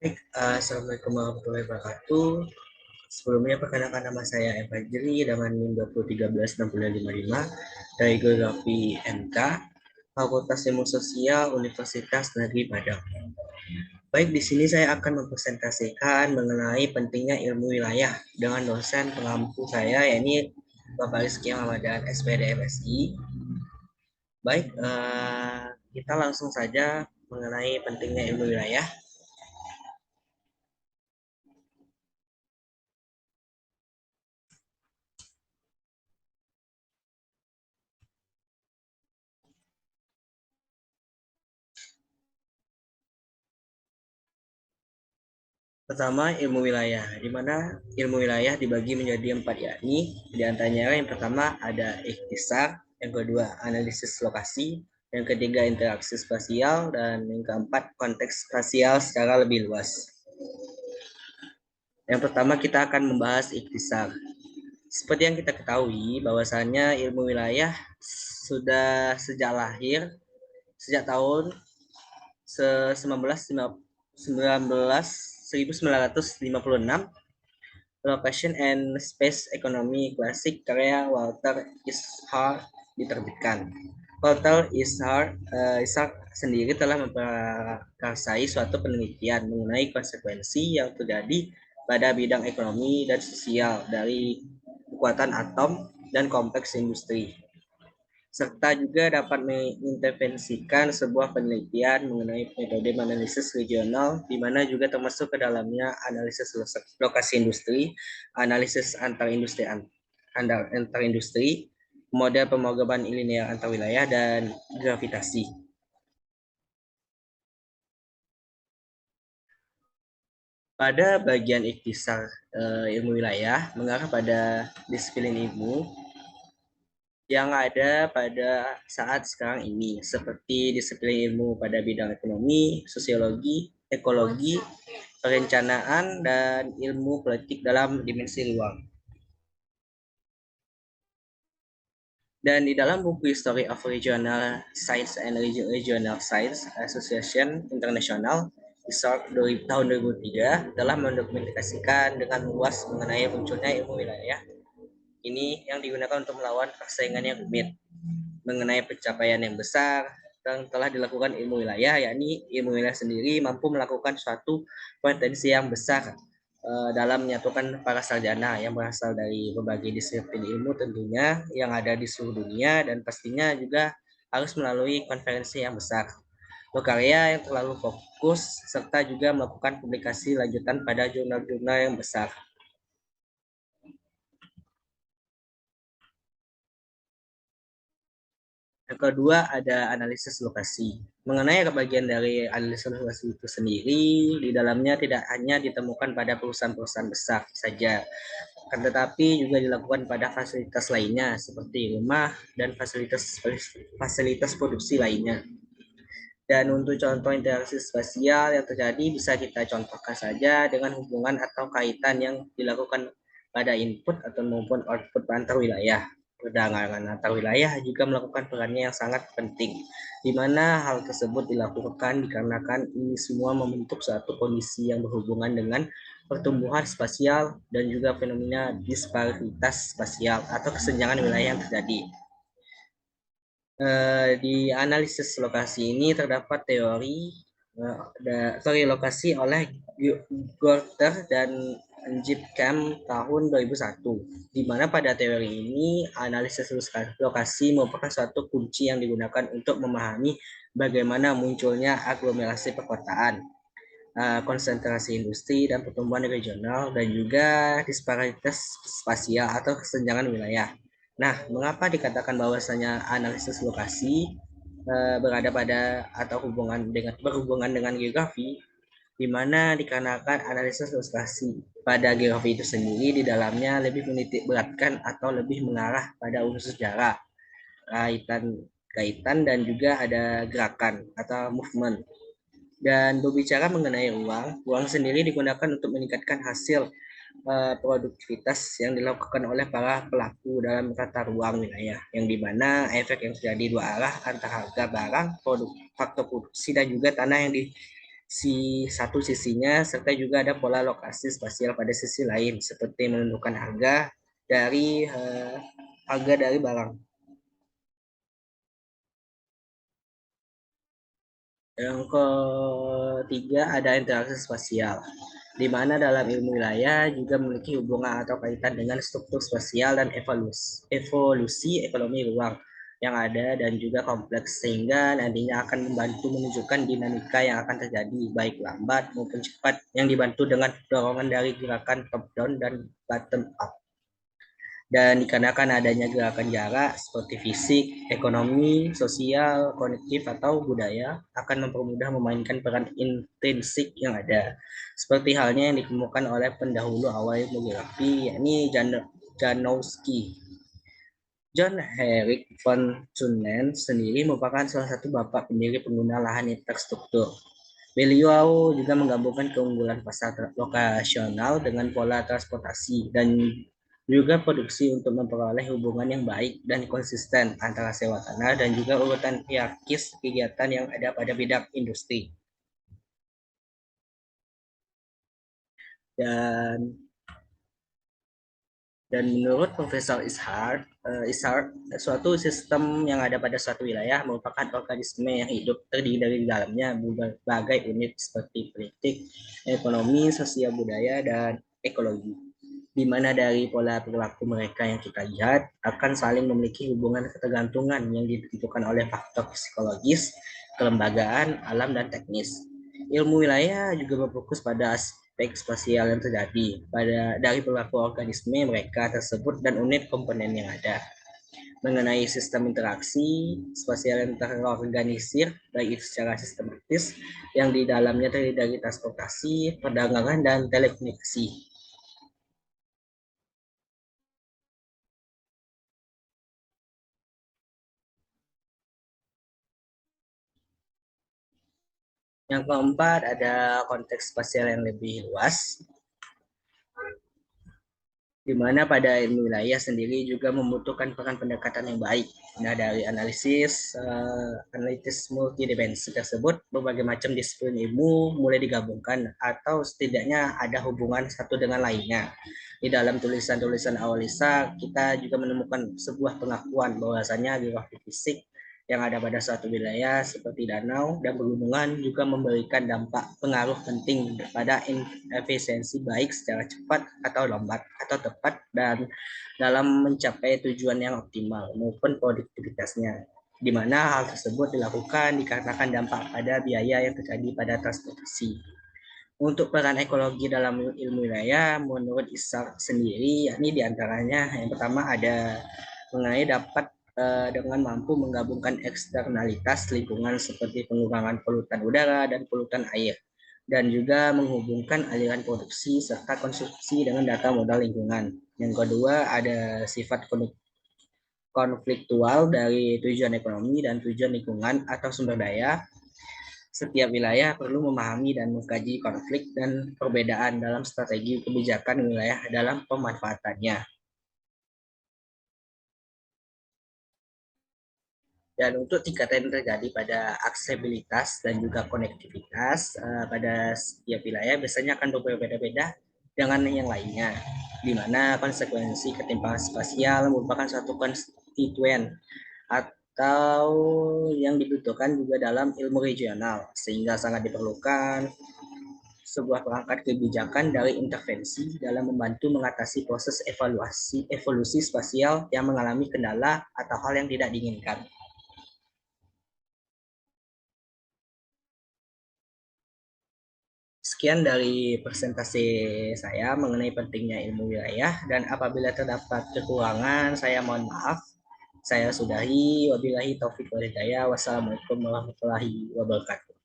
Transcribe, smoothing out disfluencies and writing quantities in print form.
Baik, Assalamualaikum warahmatullahi wabarakatuh. Sebelumnya perkenalkan nama saya Eva Jeri dengan NIM 2031655 dari Geografi MK, Fakultas Ilmu Sosial Universitas Negeri Padang. Baik, di sini saya akan mempresentasikan mengenai pentingnya ilmu wilayah dengan dosen pengampu saya, yakni Bapak Rizky Ramadan, SPD MSI. Baik, kita langsung saja mengenai pentingnya ilmu wilayah. Pertama, ilmu wilayah, di mana ilmu wilayah dibagi menjadi empat, yakni di antaranya yang pertama ada ikhtisar, yang kedua analisis lokasi, yang ketiga interaksi spasial, dan yang keempat konteks spasial secara lebih luas. Yang pertama kita akan membahas ikhtisar. Seperti yang kita ketahui, bahwasannya ilmu wilayah sudah sejak lahir, sejak tahun 1956, Location and Space Economy Klasik karya Walter Ishart diterbitkan. Walter Ishart sendiri telah memprakarsai suatu penelitian mengenai konsekuensi yang terjadi pada bidang ekonomi dan sosial dari kekuatan atom dan kompleks industri, serta juga dapat mengintervensikan sebuah penelitian mengenai metode analisis regional, di mana juga termasuk ke dalamnya analisis lokasi industri, analisis antar industri, model pemrograman linear antar wilayah, dan gravitasi. Pada bagian ikhtisar ilmu wilayah mengarah pada disiplin ilmu yang ada pada saat sekarang ini, seperti disiplin ilmu pada bidang ekonomi, sosiologi, ekologi, perencanaan, dan ilmu politik dalam dimensi ruang. Dan di dalam buku History of Regional Science and Regional Science Association International, tahun 2003 telah mendokumentasikan dengan luas mengenai munculnya ilmu wilayah ini yang digunakan untuk melawan persaingan yang rumit mengenai pencapaian yang besar yang telah dilakukan ilmu wilayah, yakni ilmu wilayah sendiri mampu melakukan suatu potensi yang besar dalam menyatukan para sarjana yang berasal dari berbagai disiplin ilmu tentunya yang ada di seluruh dunia, dan pastinya juga harus melalui konferensi yang besar, berkarya yang terlalu fokus, serta juga melakukan publikasi lanjutan pada jurnal-jurnal yang besar. Yang kedua ada analisis lokasi. Mengenai bagian dari analisis lokasi itu sendiri, di dalamnya tidak hanya ditemukan pada perusahaan-perusahaan besar saja, akan tetapi juga dilakukan pada fasilitas lainnya seperti rumah dan fasilitas fasilitas produksi lainnya. Dan untuk contoh interaksi spasial yang terjadi bisa kita contohkan saja dengan hubungan atau kaitan yang dilakukan pada input atau maupun output antar wilayah. Perdagangan antar wilayah juga melakukan perannya yang sangat penting, di mana hal tersebut dilakukan dikarenakan ini semua membentuk suatu kondisi yang berhubungan dengan pertumbuhan spasial dan juga fenomena disparitas spasial atau kesenjangan wilayah yang terjadi. Di analisis lokasi ini terdapat teori lokasi oleh Gorter dan Jipcam tahun 2001, di mana pada teori ini analisis lokasi merupakan suatu kunci yang digunakan untuk memahami bagaimana munculnya aglomerasi perkotaan, konsentrasi industri dan pertumbuhan regional, dan juga disparitas spasial atau kesenjangan wilayah. Nah, mengapa dikatakan bahwasanya analisis lokasi berada pada atau berhubungan dengan geografi, di mana dikarenakan analisis lokasi pada geografi itu sendiri di dalamnya lebih menitik beratkan atau lebih mengarah pada unsur sejarah, kaitan dan juga ada gerakan atau movement. Dan berbicara mengenai uang sendiri digunakan untuk meningkatkan hasil produktivitas yang dilakukan oleh para pelaku dalam tata ruang wilayah, yang dimana efek yang terjadi dua arah antara harga barang, faktor produksi, dan juga tanah yang satu sisinya, serta juga ada pola lokasi spasial pada sisi lain, seperti menentukan harga dari barang. Yang ketiga ada interaksi spasial, di mana dalam ilmu wilayah juga memiliki hubungan atau kaitan dengan struktur spasial dan evolusi ekonomi ruang yang ada dan juga kompleks, sehingga nantinya akan membantu menunjukkan dinamika yang akan terjadi baik lambat maupun cepat, yang dibantu dengan dorongan dari gerakan top down dan bottom up. Dan dikarenakan adanya gerakan jarak seperti fisik, ekonomi, sosial, kognitif, atau budaya akan mempermudah memainkan peran intrinsik yang ada. Seperti halnya yang ditemukan oleh pendahulu awal geografi, yakni Janowski. John Henrik von Thunen sendiri merupakan salah satu bapak pendiri pengguna lahan infrastruktur. Beliau juga menggabungkan keunggulan pasar lokasional dengan pola transportasi dan juga produksi untuk memperoleh hubungan yang baik dan konsisten antara sewa tanah dan juga urutan hierarkis kegiatan yang ada pada bidang industri. Dan Dan menurut Profesor Ishart, suatu sistem yang ada pada suatu wilayah merupakan organisme yang hidup terdiri dari dalamnya berbagai unit seperti politik, ekonomi, sosial budaya, dan ekologi. Di mana dari pola perilaku mereka yang kita lihat akan saling memiliki hubungan ketergantungan yang ditentukan oleh faktor psikologis, kelembagaan, alam, dan teknis. Ilmu wilayah juga berfokus pada aspek spasial yang terjadi dari perilaku organisme mereka tersebut dan unit komponen yang ada, mengenai sistem interaksi spasial yang terorganisir baik secara sistematis yang di dalamnya terdiri dari transportasi, perdagangan, dan telekomunikasi. Yang keempat ada konteks spasial yang lebih luas, di mana pada ilmu wilayah sendiri juga membutuhkan peran pendekatan yang baik. Nah, dari analitis multidimensi tersebut, berbagai macam disiplin ilmu mulai digabungkan atau setidaknya ada hubungan satu dengan lainnya. Di dalam tulisan-tulisan awal Lisa, kita juga menemukan sebuah pengakuan bahwasanya geografi fisik yang ada pada suatu wilayah seperti danau dan pegunungan juga memberikan dampak pengaruh penting pada efisiensi baik secara cepat atau lambat atau tepat dan dalam mencapai tujuan yang optimal maupun produktivitasnya, di mana hal tersebut dilakukan dikarenakan dampak pada biaya yang terjadi pada transportasi. Untuk peran ekologi dalam ilmu wilayah, menurut Ishak sendiri, yakni diantaranya yang pertama ada mengenai dapat dengan mampu menggabungkan eksternalitas lingkungan seperti pengurangan polutan udara dan polutan air, dan juga menghubungkan aliran produksi serta konsumsi dengan data modal lingkungan. Yang kedua ada sifat konfliktual dari tujuan ekonomi dan tujuan lingkungan atau sumber daya. Setiap wilayah perlu memahami dan mengkaji konflik dan perbedaan dalam strategi kebijakan wilayah dalam pemanfaatannya. Dan untuk tingkatan yang terjadi pada aksesibilitas dan juga konektivitas pada setiap wilayah biasanya akan berbeda-beda dengan yang lainnya, di mana konsekuensi ketimpangan spasial merupakan suatu konstituen atau yang dibutuhkan juga dalam ilmu regional, sehingga sangat diperlukan sebuah perangkat kebijakan dari intervensi dalam membantu mengatasi proses evolusi spasial yang mengalami kendala atau hal yang tidak diinginkan. Sekian dari presentasi saya mengenai pentingnya ilmu wilayah, dan apabila terdapat kekurangan saya mohon maaf. Saya sudahi, wabillahi taufik wal hidayah. Wassalamualaikum warahmatullahi wabarakatuh.